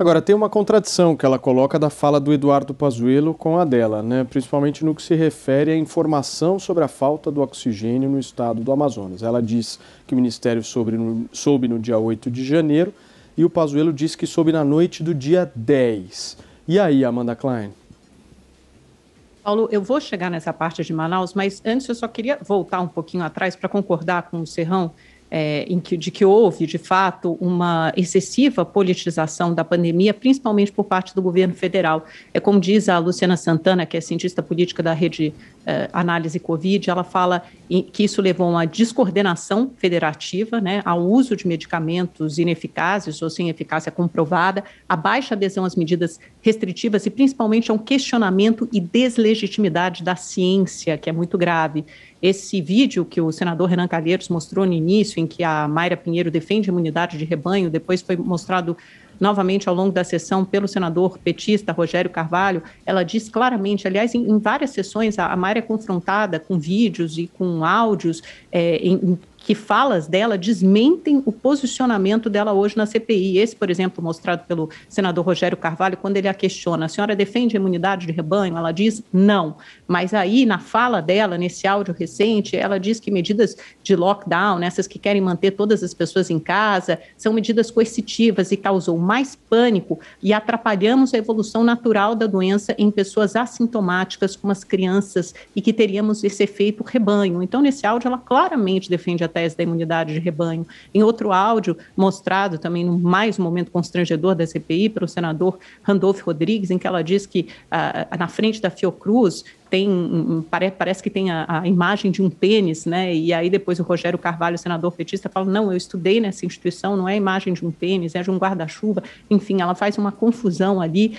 Agora, tem uma contradição que ela coloca da fala do Eduardo Pazuello com a dela, né? Principalmente no que se refere à informação sobre a falta do oxigênio no estado do Amazonas. Ela diz que o Ministério soube no dia 8 de janeiro e o Pazuello disse que soube na noite do dia 10. E aí, Amanda Klein? Paulo, eu vou chegar nessa parte de Manaus, mas antes eu só queria voltar um pouquinho atrás para concordar com o Serrão, de que houve, de fato, uma excessiva politização da pandemia, principalmente por parte do governo federal. Como diz a Luciana Santana, que é cientista política da rede Análise Covid, ela fala que isso levou a uma descoordenação federativa, né, ao uso de medicamentos ineficazes ou sem eficácia comprovada, a baixa adesão às medidas restritivas e, principalmente, a um questionamento e deslegitimidade da ciência, que é muito grave. Esse vídeo que o senador Renan Calheiros mostrou no início, em que a Mayra Pinheiro defende a imunidade de rebanho, depois foi mostrado novamente ao longo da sessão pelo senador petista Rogério Carvalho, ela diz claramente, aliás, em várias sessões, a Mayra é confrontada com vídeos e com áudios que falas dela desmentem o posicionamento dela hoje na CPI. Esse, por exemplo, mostrado pelo senador Rogério Carvalho, quando ele a questiona, a senhora defende a imunidade de rebanho? Ela diz não. Mas aí, na fala dela, nesse áudio recente, ela diz que medidas de lockdown, essas que querem manter todas as pessoas em casa, são medidas coercitivas e causou mais pânico e atrapalhamos a evolução natural da doença em pessoas assintomáticas, como as crianças, e que teríamos esse efeito rebanho. Então, nesse áudio, ela claramente defende a tese da imunidade de rebanho. Em outro áudio, mostrado também no mais momento constrangedor da CPI, pelo senador Randolfo Rodrigues, em que ela diz que na frente da Fiocruz parece que tem a imagem de um pênis, né? E aí depois o Rogério Carvalho, senador petista, fala, não, eu estudei nessa instituição, não é a imagem de um pênis, é de um guarda-chuva. Enfim, ela faz uma confusão ali.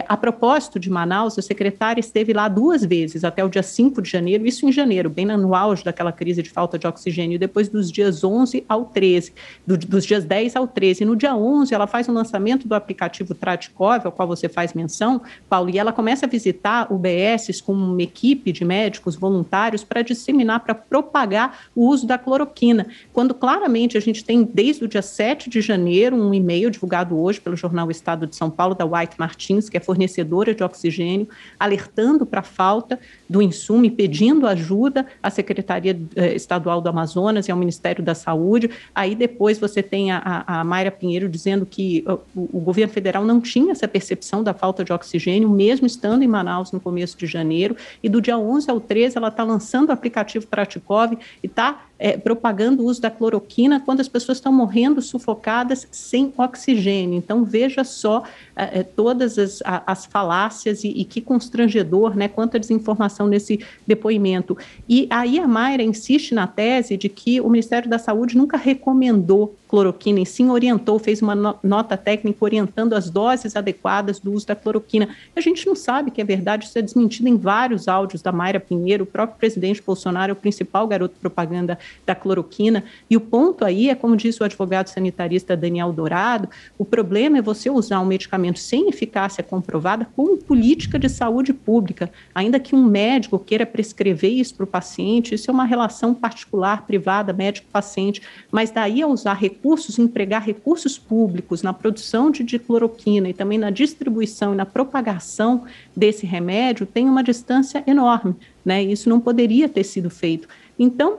A propósito de Manaus, a secretária esteve lá 2 vezes, até o dia 5 de janeiro, isso em janeiro, bem no auge daquela crise de falta de oxigênio, depois dos dias 11 ao 13, dos dias 10 ao 13. No dia 11, ela faz um lançamento do aplicativo Tratikov, ao qual você faz menção, Paulo, e ela começa a visitar UBSs com uma equipe de médicos voluntários para disseminar, para propagar o uso da cloroquina, quando claramente a gente tem, desde o dia 7 de janeiro, um e-mail divulgado hoje pelo jornal Estado de São Paulo, da White Martins, que é fornecedora de oxigênio, alertando para a falta do insumo e pedindo ajuda à Secretaria Estadual do Amazonas e ao Ministério da Saúde. Aí depois você tem a Mayra Pinheiro dizendo que o governo federal não tinha essa percepção da falta de oxigênio, mesmo estando em Manaus no começo de janeiro, e do dia 11 ao 13 ela está lançando o aplicativo Tratikov e está propagando o uso da cloroquina quando as pessoas estão morrendo sufocadas sem oxigênio. Então, veja só todas as falácias e que constrangedor, né, quanta desinformação nesse depoimento. E aí a Mayra insiste na tese de que o Ministério da Saúde nunca recomendou cloroquina, e sim orientou, fez uma nota técnica orientando as doses adequadas do uso da cloroquina. A gente não sabe que é verdade, isso é desmentido em vários áudios da Mayra Pinheiro, o próprio presidente Bolsonaro é o principal garoto propaganda da cloroquina, e o ponto aí é, como disse o advogado sanitarista Daniel Dourado, o problema é você usar um medicamento sem eficácia comprovada como política de saúde pública, ainda que um médico queira prescrever isso para o paciente, isso é uma relação particular, privada, médico-paciente, mas daí a usar recursos, empregar recursos públicos na produção de cloroquina e também na distribuição e na propagação desse remédio, tem uma distância enorme, né? Isso não poderia ter sido feito. Então,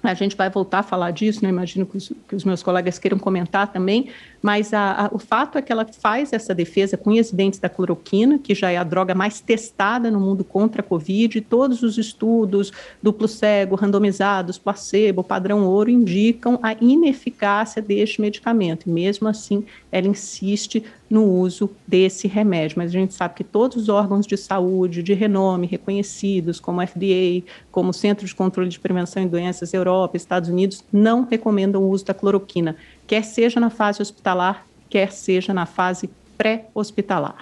a gente vai voltar a falar disso, né? Imagino que os meus colegas queiram comentar também, mas o fato é que ela faz essa defesa com unhas e dentes da cloroquina, que já é a droga mais testada no mundo contra a Covid, todos os estudos duplo cego, randomizados, placebo, padrão ouro, indicam a ineficácia deste medicamento, e mesmo assim ela insiste no uso desse remédio, mas a gente sabe que todos os órgãos de saúde, de renome, reconhecidos, como a FDA, como o Centro de Controle de Prevenção em Doenças, Europa, Estados Unidos, não recomendam o uso da cloroquina, quer seja na fase hospitalar, quer seja na fase pré-hospitalar.